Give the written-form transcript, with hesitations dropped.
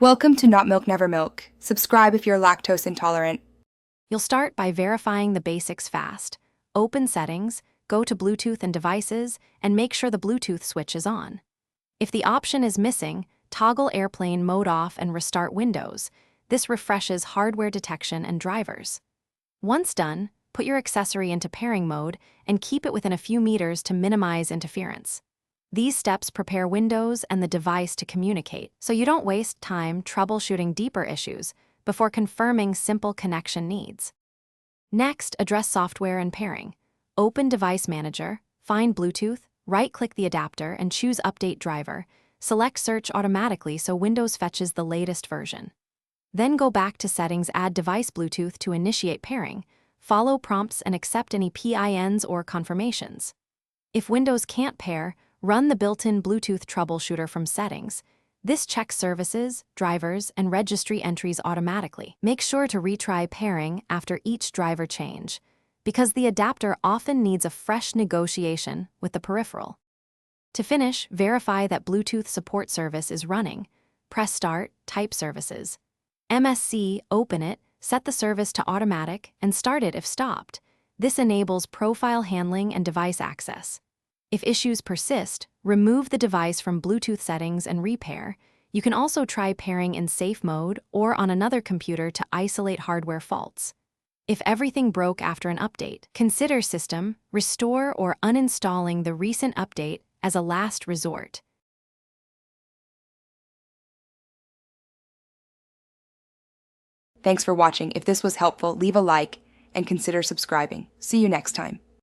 Welcome to Not Milk Never Milk. Subscribe if you're lactose intolerant. You'll start by verifying the basics fast. Open Settings, go to Bluetooth and Devices, and make sure the Bluetooth switch is on. If the option is missing, toggle airplane mode off and restart Windows. This refreshes hardware detection and drivers. Once done, put your accessory into pairing mode and keep it within a few meters to minimize interference. These steps prepare Windows and the device to communicate, so you don't waste time troubleshooting deeper issues before confirming simple connection needs. Next, address software and pairing. Open Device Manager, find Bluetooth, right-click the adapter and choose Update Driver. Select Search automatically so Windows fetches the latest version. Then go back to Settings, add Device Bluetooth to initiate pairing. Follow prompts and accept any PINs or confirmations. If Windows can't pair, run the built-in Bluetooth troubleshooter from Settings. This checks services, drivers, and registry entries automatically. Make sure to retry pairing after each driver change, because the adapter often needs a fresh negotiation with the peripheral. To finish, verify that Bluetooth support service is running. Press Start, type Services. MSC, open it, set the service to automatic, and start it if stopped. This enables profile handling and device access. If issues persist, remove the device from Bluetooth settings and repair. You can also try pairing in safe mode or on another computer to isolate hardware faults. If everything broke after an update, consider System, restore or uninstalling the recent update as a last resort. Thanks for watching. If this was helpful, leave a like and consider subscribing. See you next time.